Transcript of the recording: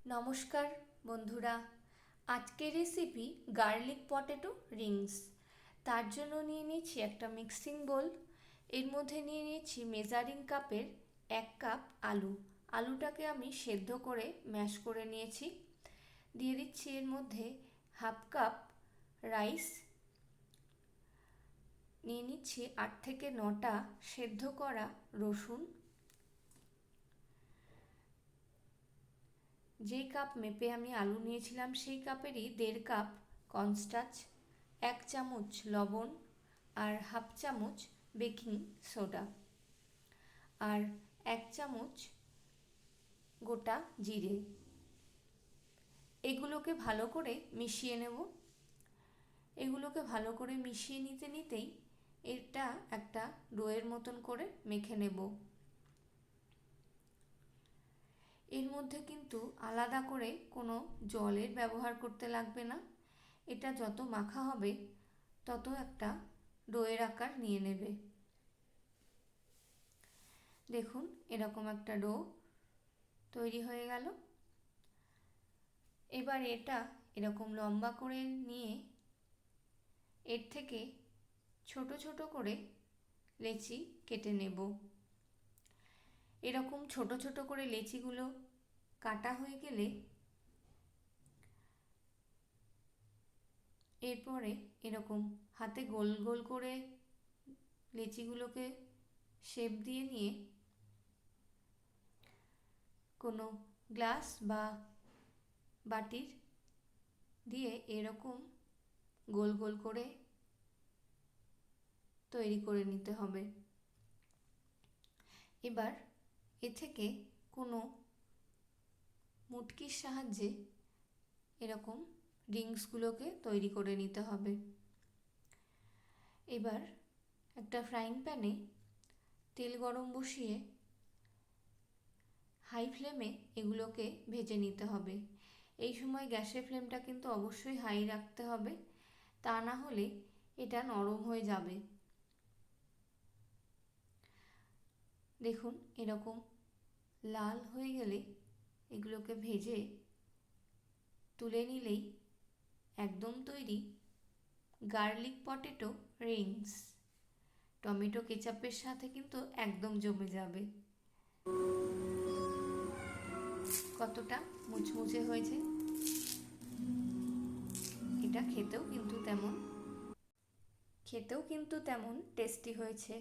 নমস্কার বন্ধুরা, আজকের রেসিপি গার্লিক পটেটো রিংস। তার জন্য নিয়ে নিয়েছি একটা মিক্সিং বোল। এর মধ্যে নিয়ে নিয়েছি মেজারিং কাপের 1 কাপ আলু। আলুটাকে আমি সেদ্ধ করে ম্যাশ করে নিয়েছি। দিয়ে দিচ্ছি এর মধ্যে 1/2 কাপ রাইস। নিয়ে নিচ্ছি 8 থেকে 9টা সেদ্ধ করা রসুন। যেই কাপ মেপে আমি আলু নিয়েছিলাম সেই কাপেরই 1.5 কাপ কর্নস্টার্চ, 1 চামচ লবণ আর 1/2 চামচ বেকিং সোডা আর 1 চামচ গোটা জিরে। এগুলোকে ভালো করে মিশিয়ে নেব। এগুলোকে ভালো করে মিশিয়ে নিতে নিতেই এটা একটা ডোয়ের মতন করে মেখে নেব। এর মধ্যে কিন্তু আলাদা করে কোনো জলের ব্যবহার করতে লাগবে না। এটা যত মাখা হবে তত একটা ডোয়ের আকার নিয়ে নেবে। দেখুন, এরকম একটা ডো তৈরি হয়ে গেল। এবার এটা এরকম লম্বা করে নিয়ে এর থেকে ছোট ছোট করে লেচি কেটে নেব। এরকম ছোট ছোট করে লেচিগুলো কাটা হয়ে গেলে এরপরে এরকম হাতে গোল গোল করে লেচিগুলোকে শেপ দিয়ে নিয়ে কোনো গ্লাস বা বাটির দিয়ে এরকম গোল গোল করে তৈরি করে নিতে হবে। এবার এ থেকে কোনো মুটকির সাহায্যে এরকম রিংসগুলোকে তৈরি করে নিতে হবে। এবার একটা ফ্রাইং প্যানে তেল গরম বসিয়ে হাই ফ্লেমে এগুলোকে ভেজে নিতে হবে। এই সময় গ্যাসের ফ্লেমটা কিন্তু অবশ্যই হাই রাখতে হবে, তা না হলে এটা নরম হয়ে যাবে। দেখুন, এরকম লাল হয়ে গেলে এগুলোকে ভেজে তুলে নিলেই একদম তৈরি গার্লিক পটেটো রিংস। টমেটো কেচাপের সাথে কিন্তু একদম জমে যাবে। কতটা মুচমুচে হয়েছে, এটা খেতেও কিন্তু তেমন টেস্টি হয়েছে।